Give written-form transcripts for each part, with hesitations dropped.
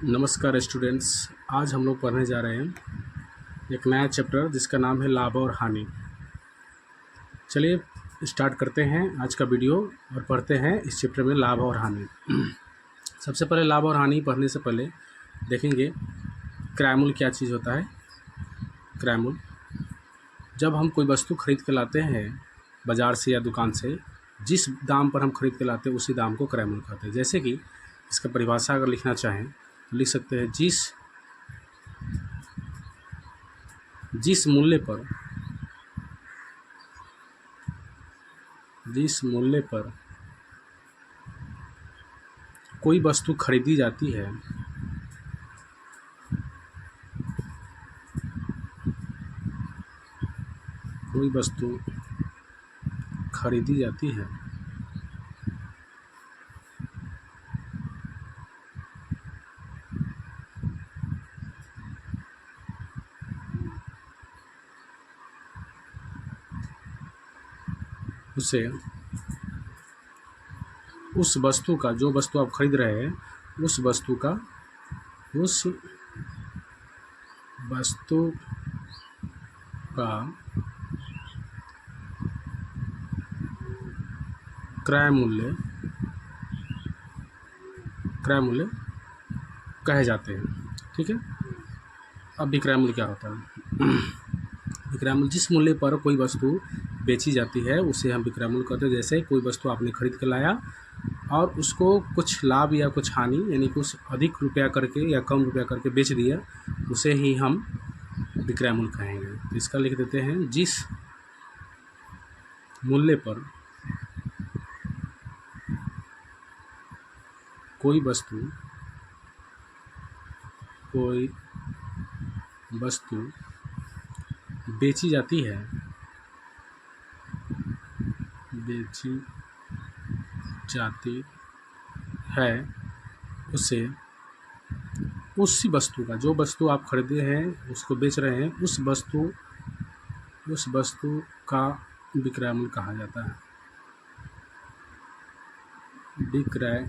नमस्कार स्टूडेंट्स। आज हम लोग पढ़ने जा रहे हैं एक नया चैप्टर जिसका नाम है लाभ और हानि। चलिए स्टार्ट करते हैं आज का वीडियो और पढ़ते हैं इस चैप्टर में लाभ और हानि। सबसे पहले लाभ और हानि पढ़ने से पहले देखेंगे क्रय क्या चीज़ होता है। क्रय जब हम कोई वस्तु खरीद के लाते हैं बाज़ार से या दुकान से, जिस दाम पर हम खरीद के लाते हैं उसी दाम को क्रय कहते हैं। जैसे कि इसका परिभाषा अगर लिखना चाहें तो लिख सकते हैं जिस मूल्य पर कोई वस्तु खरीदी जाती है उसे उस वस्तु का, जो वस्तु आप खरीद रहे हैं उस वस्तु का क्रय मूल्य कहे जाते हैं। ठीक है। अब विक्रय मूल्य क्या होता है? विक्रय मूल्य जिस मूल्य पर कोई वस्तु बेची जाती है उसे हम विक्रय मूल्य कहते हैं। जैसे कोई वस्तु आपने खरीद के लाया और उसको कुछ लाभ या कुछ हानि यानी कुछ अधिक रुपया करके या कम रुपया करके बेच दिया, उसे ही हम विक्रय मूल्य कहेंगे। तो इसका लिख देते हैं जिस मूल्य पर कोई वस्तु बेची जाती है उसे उसी वस्तु का, जो वस्तु आप खरीदे हैं उसको बेच रहे हैं, उस वस्तु का विक्रय मूल्य कहा जाता है। विक्रय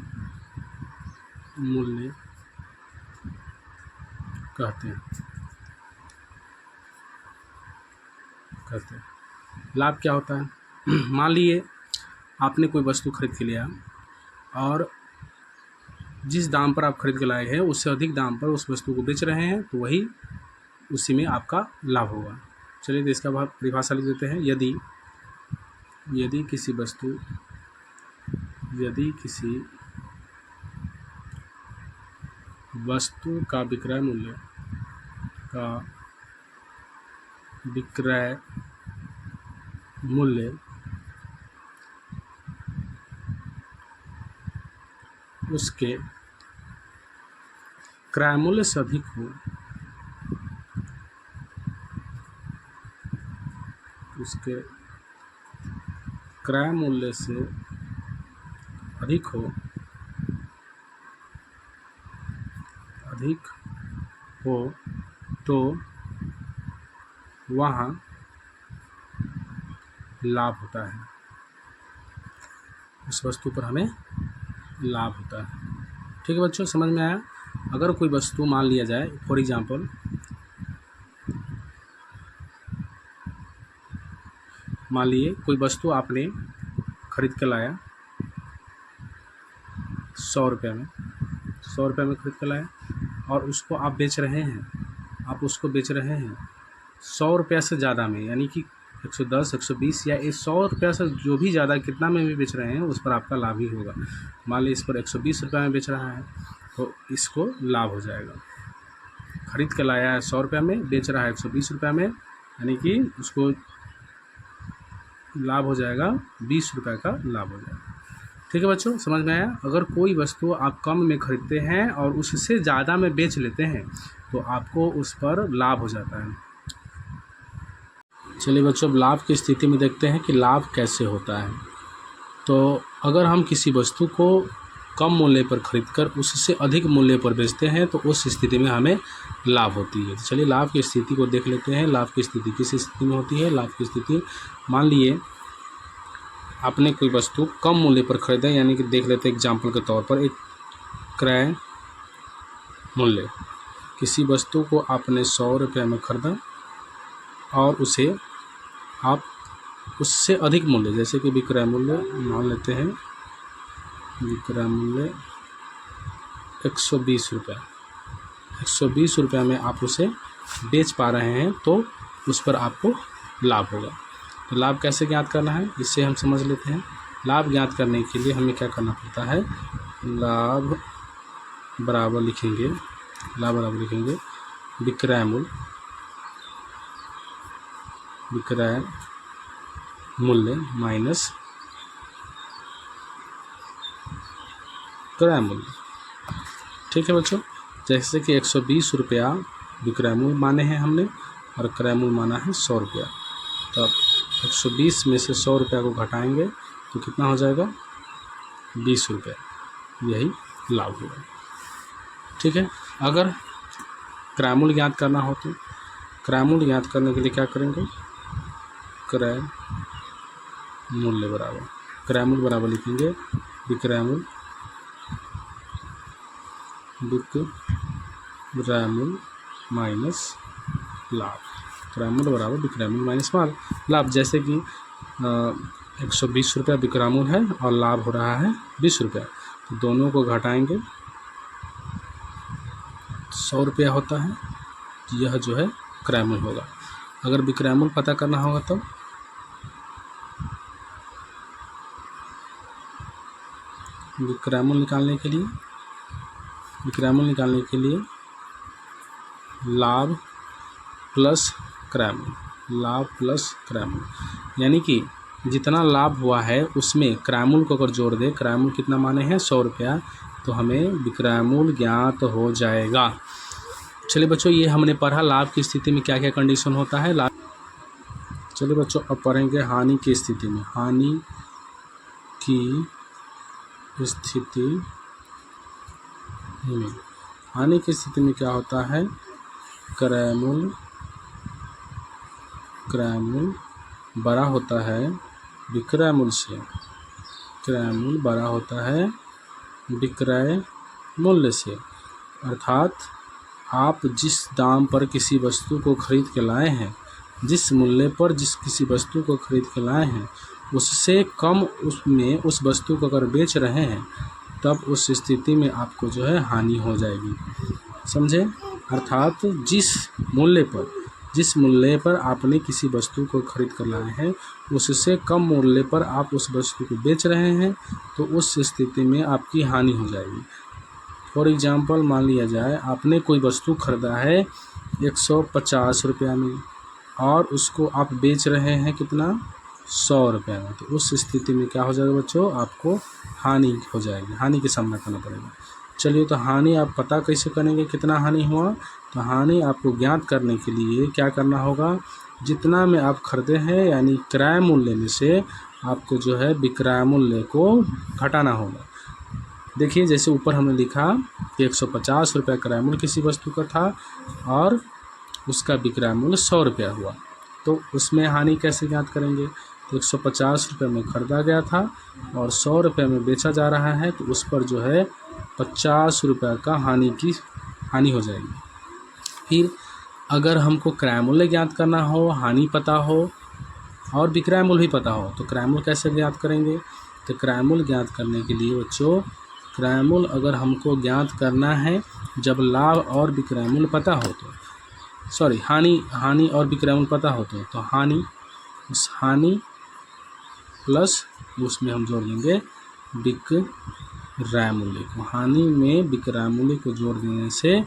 मूल्य कहते हैं। लाभ क्या होता है? मान लिए आपने कोई वस्तु खरीद के लिया और जिस दाम पर आप खरीद के लाए हैं उससे अधिक दाम पर उस वस्तु को बेच रहे हैं, तो वही उसी में आपका लाभ होगा। चलिए तो इसका परिभाषा लिख देते हैं। यदि किसी वस्तु का विक्रय मूल्य उसके क्रय मूल्य से अधिक हो, तो वहाँ लाभ होता है। उस वस्तु पर हमें लाभ होता है। ठीक है बच्चों, समझ में आया? अगर कोई वस्तु मान लिया जाए, फॉर एग्जांपल मान लिए कोई वस्तु आपने खरीद के लाया 100 रुपये में खरीद के लाया और उसको आप बेच रहे हैं 100 रुपया से ज़्यादा में, यानी कि 110, 120 या 100 रुपया से जो भी ज़्यादा कितना में भी बेच रहे हैं उस पर आपका लाभ ही होगा। मान लीजिए इस पर 120 रुपये में बेच रहा है तो इसको लाभ हो जाएगा। खरीद के लाया है 100 रुपये में, बेच रहा है 120 रुपये में, यानी कि उसको लाभ हो जाएगा 20 रुपये का लाभ हो जाएगा। ठीक है बच्चों, समझ में आया? अगर कोई वस्तु आप कम में खरीदते हैं और उससे ज़्यादा में बेच लेते हैं तो आपको उस पर लाभ हो जाता है। चलिए बच्चों, अब लाभ की स्थिति में देखते हैं कि लाभ कैसे होता है। तो अगर हम किसी वस्तु को कम मूल्य पर खरीदकर उससे अधिक मूल्य पर बेचते हैं तो उस स्थिति में हमें लाभ होती है। चलिए लाभ की स्थिति को देख लेते हैं। लाभ की स्थिति किस स्थिति में होती है? लाभ की स्थिति, मान लिए आपने कोई वस्तु कम मूल्य पर खरीदा, यानी कि देख लेते हैं एग्जाम्पल के तौर पर एक क्रय मूल्य। किसी वस्तु को आपने 100 रुपये में खरीदा और उसे आप उससे अधिक मूल्य, जैसे कि विक्रय मूल्य मान लेते हैं, विक्रय मूल्य 120 रुपये, 120 रुपये में आप उसे बेच पा रहे हैं तो उस पर आपको लाभ होगा। तो लाभ कैसे ज्ञात करना है इससे हम समझ लेते हैं। लाभ ज्ञात करने के लिए हमें क्या करना पड़ता है, लाभ बराबर लिखेंगे, लाभ बराबर लिखेंगे विक्रय मूल्य, विक्रय मूल्य माइनस क्रय मूल्य। ठीक है बच्चों, जैसे कि 120 रुपया विक्रय मूल्य माने हैं हमने और क्रय मूल्य माना है 100 रुपया। तो अब 120 में से 100 रुपया को घटाएंगे तो कितना हो जाएगा, 20 रुपये, यही लाभ होगा। ठीक है, अगर क्रय मूल्य ज्ञात करना हो तो क्रय मूल्य ज्ञात करने के लिए क्या करेंगे, क्रय मूल्य बराबर, क्रय मूल्य बराबर लिखेंगे विक्रय मूल्य, विक्रय मूल्य माइनस लाभ, क्रय मूल्य बराबर विक्रय मूल्य माइनस लाभ। जैसे कि 120 रुपया विक्रय मूल्य है और लाभ हो रहा है 20 रुपया, तो दोनों को घटाएंगे 100 रुपया होता है, यह जो है क्रय मूल्य होगा। अगर विक्रय मूल्य पता करना होगा तो विक्रय मूल्य निकालने के लिए, विक्रय मूल्य निकालने के लिए लाभ प्लस क्रय मूल्य, लाभ प्लस क्रय मूल्य, यानी कि जितना लाभ हुआ है उसमें क्रय मूल्य को अगर जोड़ दें, क्रय मूल्य कितना माने हैं 100 रुपया, तो हमें विक्रय मूल्य ज्ञात हो जाएगा। चलिए बच्चों, ये हमने पढ़ा लाभ की स्थिति में क्या क्या कंडीशन होता है लाभ। चलिए बच्चों, अब पढ़ेंगे हानि की स्थिति में। हानि की स्थिति में, हानि की स्थिति में क्या होता है, क्रय मूल्य बड़ा होता है विक्रय मूल्य से, क्रय मूल्य बड़ा होता है विक्रय मूल्य से। अर्थात आप जिस दाम पर किसी वस्तु को खरीद के लाए हैं, जिस मूल्य पर किसी वस्तु को खरीद के लाए हैं, उससे कम उसमें उस वस्तु को अगर बेच रहे हैं, तब उस स्थिति में आपको जो है हानि हो जाएगी। समझे? अर्थात जिस मूल्य पर आपने किसी वस्तु को खरीद कर लाए हैं, उससे कम मूल्य पर आप उस वस्तु को बेच रहे हैं, तो उस स्थिति में आपकी हानि हो जाएगी। फॉर एग्जांपल, मान लिया जाए आपने कोई वस्तु खरीदा है 150 रुपया में और उसको आप बेच रहे हैं कितना, 100 रुपये में, तो उस स्थिति में क्या हो जाएगा बच्चों, आपको हानि हो जाएगी, हानि का सामना करना पड़ेगा। चलिए, तो हानि आप पता कैसे करेंगे कितना हानि हुआ, तो हानि आपको ज्ञात करने के लिए क्या करना होगा, जितना में आप खरीदे हैं यानी क्रय मूल्य में से आपको जो है विक्रय मूल्य को घटाना होगा। देखिए, जैसे ऊपर हमने लिखा कि 150 रुपये क्रय मूल्य किसी वस्तु का था और उसका विक्रय मूल्य 100 रुपया हुआ, तो उसमें हानि कैसे ज्ञात करेंगे, तो 150 रुपये में खरीदा गया था और 100 रुपये में बेचा जा रहा है, तो उस पर जो है 50 रुपये का हानि हो जाएगी। फिर अगर हमको क्रय मूल्य ज्ञात करना हो, हानि पता हो और विक्रय मूल्य भी पता हो, तो क्रय मूल्य कैसे ज्ञात करेंगे, तो क्रय मूल्य ज्ञात करने के लिए बच्चों, क्रय मूल्य अगर हमको ज्ञात करना है जब लाभ और विक्रय मूल्य पता हो तो, सॉरी हानि और विक्रय मूल्य पता हो तो हानि, उस हानि प्लस उसमें हम जोड़ देंगे विक्रय मूल्य को। हानि में विक्रय मूल्य को जोड़ देने से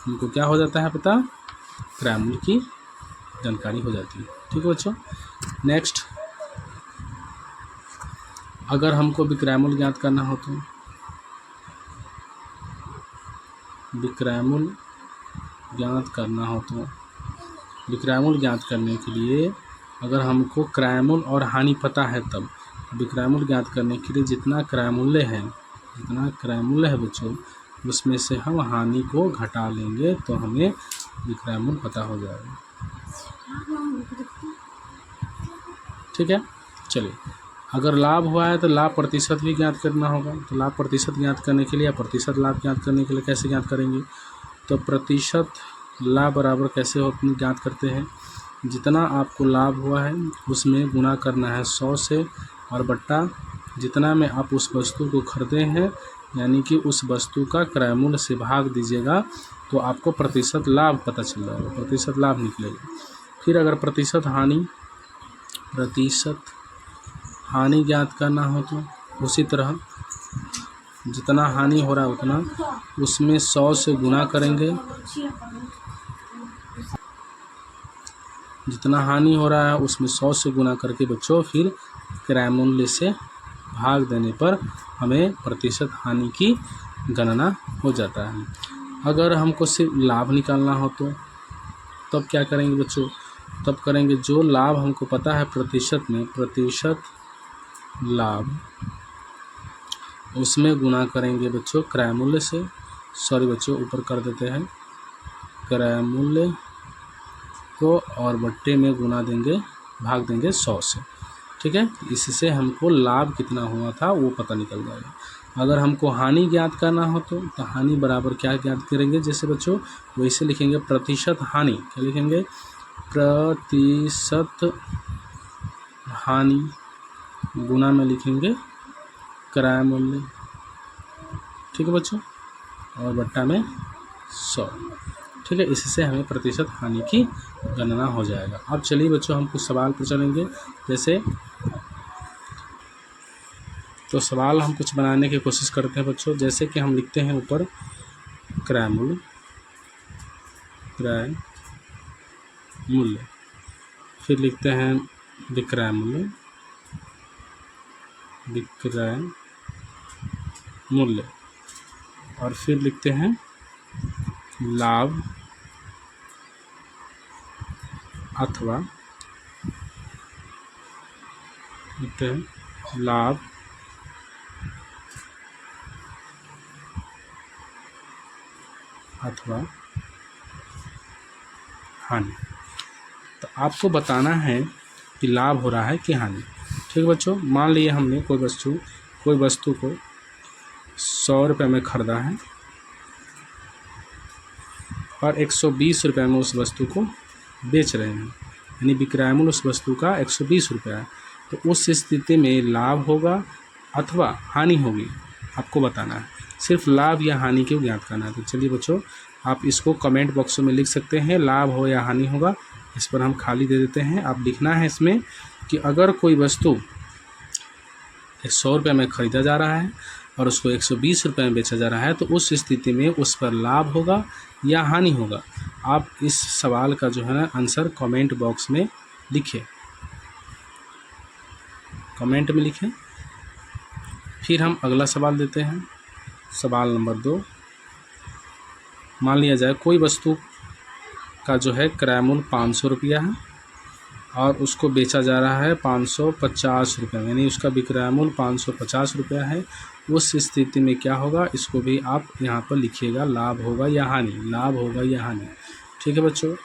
हमको क्या हो जाता है पता, क्रय मूल्य की जानकारी हो जाती है। ठीक है बच्चों, नेक्स्ट, अगर हमको विक्रय मूल्य ज्ञात करना हो तो विक्रय मूल्य ज्ञात करने के लिए अगर हमको क्रय मूल्य और हानि पता है, तब विक्रय मूल्य ज्ञात करने के लिए जितना क्रय मूल्य है बच्चों, उसमें से हम हानि को घटा लेंगे तो हमें विक्रय मूल्य पता हो जाएगा। ठीक है, चलिए अगर लाभ हुआ है तो लाभ प्रतिशत भी ज्ञात करना होगा। तो लाभ प्रतिशत ज्ञात करने के लिए या प्रतिशत लाभ ज्ञात करने के लिए कैसे ज्ञात करेंगे? तो प्रतिशत लाभ बराबर कैसे ज्ञात करते हैं? जितना आपको लाभ हुआ है उसमें गुना करना है 100 से और बट्टा जितना में आप उस वस्तु को खरीदे हैं, यानी कि उस वस्तु का क्रय मूल्य से भाग दीजिएगा तो आपको प्रतिशत लाभ पता चल जाएगा, प्रतिशत लाभ निकलेगा। फिर अगर प्रतिशत हानि ज्ञात करना हो तो उसी तरह जितना हानि हो रहा है उतना उसमें 100 से गुना करेंगे। जितना हानि हो रहा है उसमें 100 से गुना करके बच्चों फिर क्रय मूल्य से भाग देने पर हमें प्रतिशत हानि की गणना हो जाता है। अगर हमको सिर्फ लाभ निकालना हो तो तब क्या करेंगे बच्चों? तब करेंगे जो लाभ हमको पता है प्रतिशत में, प्रतिशत लाभ उसमें गुना करेंगे बच्चों क्रय मूल्य से। सॉरी बच्चों, ऊपर कर देते हैं क्रय मूल्य को और बट्टे में गुना देंगे, भाग देंगे 100 से। ठीक है, इससे हमको लाभ कितना हुआ था वो पता निकल जाएगा। अगर हमको हानि ज्ञात करना हो तो हानि बराबर क्या ज्ञात करेंगे? जैसे बच्चों वैसे लिखेंगे प्रतिशत हानि। क्या लिखेंगे? प्रतिशत हानि गुना में लिखेंगे क्रय मूल्य। ठीक है बच्चों, और बट्टा में 100। ठीक है, इससे हमें प्रतिशत हानि की गणना हो जाएगा। अब चलिए बच्चों हम कुछ सवाल पर चलेंगे। जैसे तो सवाल हम कुछ बनाने की कोशिश करते हैं बच्चों। जैसे कि हम लिखते हैं ऊपर क्रय मूल्य, फिर लिखते हैं विक्रय मूल्य, और फिर लिखते हैं लाभ अथवा लिखते हैं लाभ अथवा हानि। तो आपको बताना है कि लाभ हो रहा है कि हानि। ठीक है बच्चों, मान लीजिए हमने कोई वस्तु को 100 रुपये में ख़रीदा है और 120 रुपये में उस वस्तु को बेच रहे हैं, यानी विक्रय मूल्य उस वस्तु का 120 रुपये है। तो उस स्थिति में लाभ होगा अथवा हानि होगी, आपको बताना है। सिर्फ लाभ या हानि क्यों ज्ञात करना है। तो चलिए बच्चों आप इसको कमेंट बॉक्स में लिख सकते हैं, लाभ हो या हानि होगा। इस पर हम खाली दे देते हैं। आप लिखना है इसमें कि अगर कोई वस्तु 100 रुपये में ख़रीदा जा रहा है और उसको 120 रुपये में बेचा जा रहा है तो उस स्थिति में उस पर लाभ होगा या हानि होगा। आप इस सवाल का जो है ना आंसर कमेंट बॉक्स में लिखें, कमेंट में लिखें। फिर हम अगला सवाल देते हैं, सवाल नंबर 2। मान लिया जाए कोई वस्तु का जो है क्रय मूल्य 500 रुपया है और उसको बेचा जा रहा है 550 रुपये, यानी उसका विक्रय मूल्य 550 रुपया है। उस स्थिति में क्या होगा, इसको भी आप यहाँ पर लिखिएगा, लाभ होगा या हानि, लाभ होगा या हानि। ठीक है बच्चों,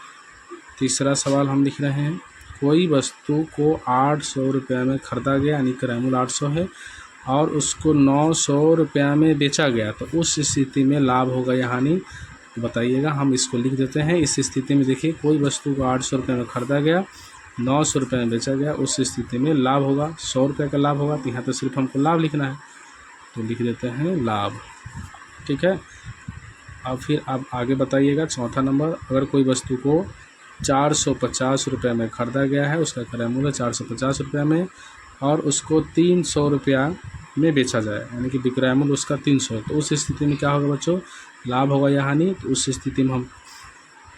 तीसरा सवाल हम लिख रहे हैं, कोई वस्तु को 800 रुपये में ख़रीदा गया, यानी क्रय मूल्य 800 है और उसको 900 रुपया में बेचा गया, तो उस स्थिति में लाभ होगा या हानि बताइएगा। हम इसको लिख देते हैं। इस स्थिति में देखिए कोई वस्तु को 800 रुपये में ख़रीदा गया, 900 रुपये में बेचा गया, उस स्थिति में लाभ होगा, 100 रुपये का लाभ होगा। तो यहाँ तो सिर्फ हमको लाभ लिखना है, तो लिख देते हैं लाभ। ठीक है, अब फिर आप आगे बताइएगा चौथा नंबर, अगर कोई वस्तु को 450 रुपये में ख़रीदा गया है, उसका क्रय मूल्य 450 रुपये में और उसको 300 रुपया में बेचा जाए, यानी कि विक्रय मूल्य उसका 300 है, तो उस स्थिति में क्या होगा बच्चों, लाभ होगा या हानि। तो उस स्थिति में हम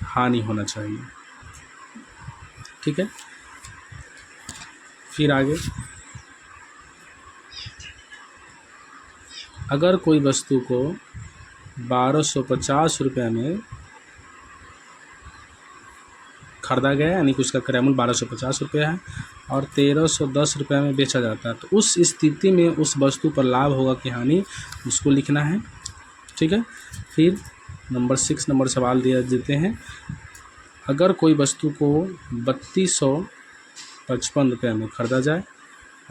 हानि होना चाहिए। ठीक है, फिर आगे, अगर कोई वस्तु को 1250 रुपये में ख़रीदा गया, यानी कि उसका क्रय मूल्य 1250 रुपया है और 1310 रुपये में बेचा जाता है, तो उस स्थिति में उस वस्तु पर लाभ होगा कि हानि, उसको लिखना है। ठीक है, फिर नंबर 6 नंबर सवाल दिया देते हैं, अगर कोई वस्तु को 3255 रुपये में ख़रीदा जाए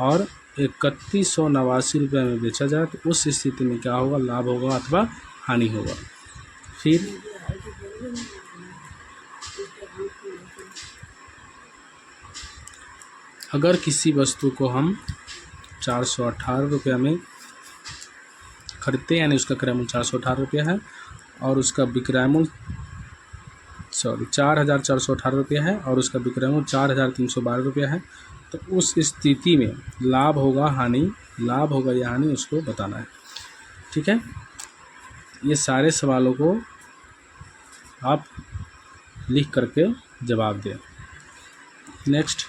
और 3189 में बेचा जाए तो उस स्थिति में क्या होगा, लाभ होगा अथवा हानि होगा। फिर अगर किसी वस्तु को हम 418 रुपये में खरीदते हैं, यानी उसका क्रय मूल्य 418 रुपया है और उसका विक्रय मूल्य 4,418 रुपया है और उसका विक्रय मूल्य 4,312 रुपया है, तो उस स्थिति में लाभ होगा हानि, लाभ होगा या हानि, उसको बताना है। ठीक है, ये सारे सवालों को आप लिख करके जवाब दें। नेक्स्ट,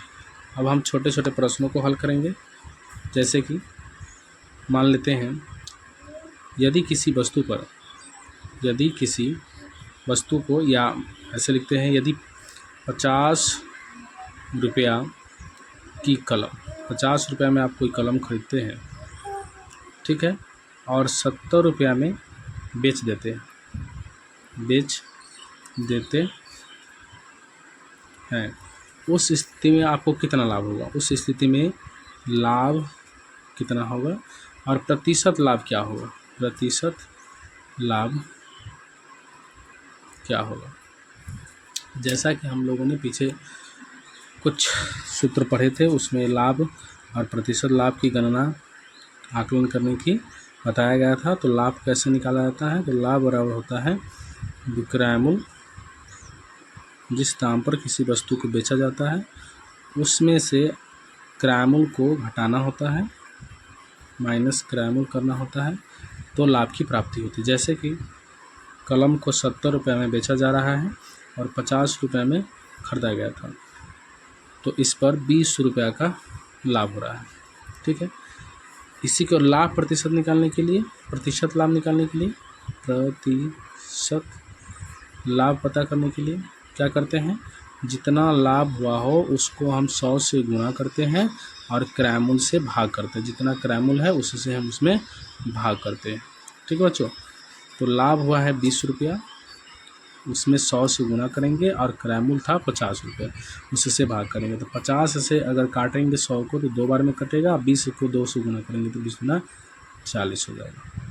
अब हम छोटे छोटे प्रश्नों को हल करेंगे। जैसे कि मान लेते हैं यदि किसी वस्तु को, या ऐसे लिखते हैं यदि 50 रुपया की कलम, 50 रुपया में आप कोई कलम खरीदते हैं, ठीक है, और 70 रुपया में बेच देते हैं, उस स्थिति में आपको कितना लाभ होगा, उस स्थिति में लाभ कितना होगा और प्रतिशत लाभ क्या होगा, प्रतिशत लाभ क्या होगा। जैसा कि हम लोगों ने पीछे कुछ सूत्र पढ़े थे, उसमें लाभ और प्रतिशत लाभ की गणना आकलन करने की बताया गया था। तो लाभ कैसे निकाला जाता है, तो लाभ बराबर होता है विक्रय मूल्य, जिस दाम पर किसी वस्तु को बेचा जाता है उसमें से क्रय मूल्य को घटाना होता है, माइनस क्रय मूल्य करना होता है, तो लाभ की प्राप्ति होती है। जैसे कि कलम को 70 रुपये में बेचा जा रहा है और 50 रुपये में ख़रीदा गया था, तो इस पर 20 रुपये का लाभ हो रहा है। ठीक है, इसी को लाभ प्रतिशत निकालने के लिए, प्रतिशत लाभ निकालने के लिए, प्रतिशत लाभ पता करने के लिए क्या करते हैं, जितना लाभ हुआ हो उसको हम 100 से गुणा करते हैं और क्रय मूल्य से भाग करते हैं, जितना क्रय मूल्य है उससे हम उसमें भाग करते हैं। ठीक है बच्चों, तो लाभ हुआ है 20 रुपया, उसमें 100 से गुणा करेंगे और क्रय मूल्य था 50 रुपये, उससे भाग करेंगे। तो 50 से अगर काटेंगे 100 को तो 2 बार में कटेगा, 20 को 2 से गुणा करेंगे तो 20 गुना 40 हो जाएगा।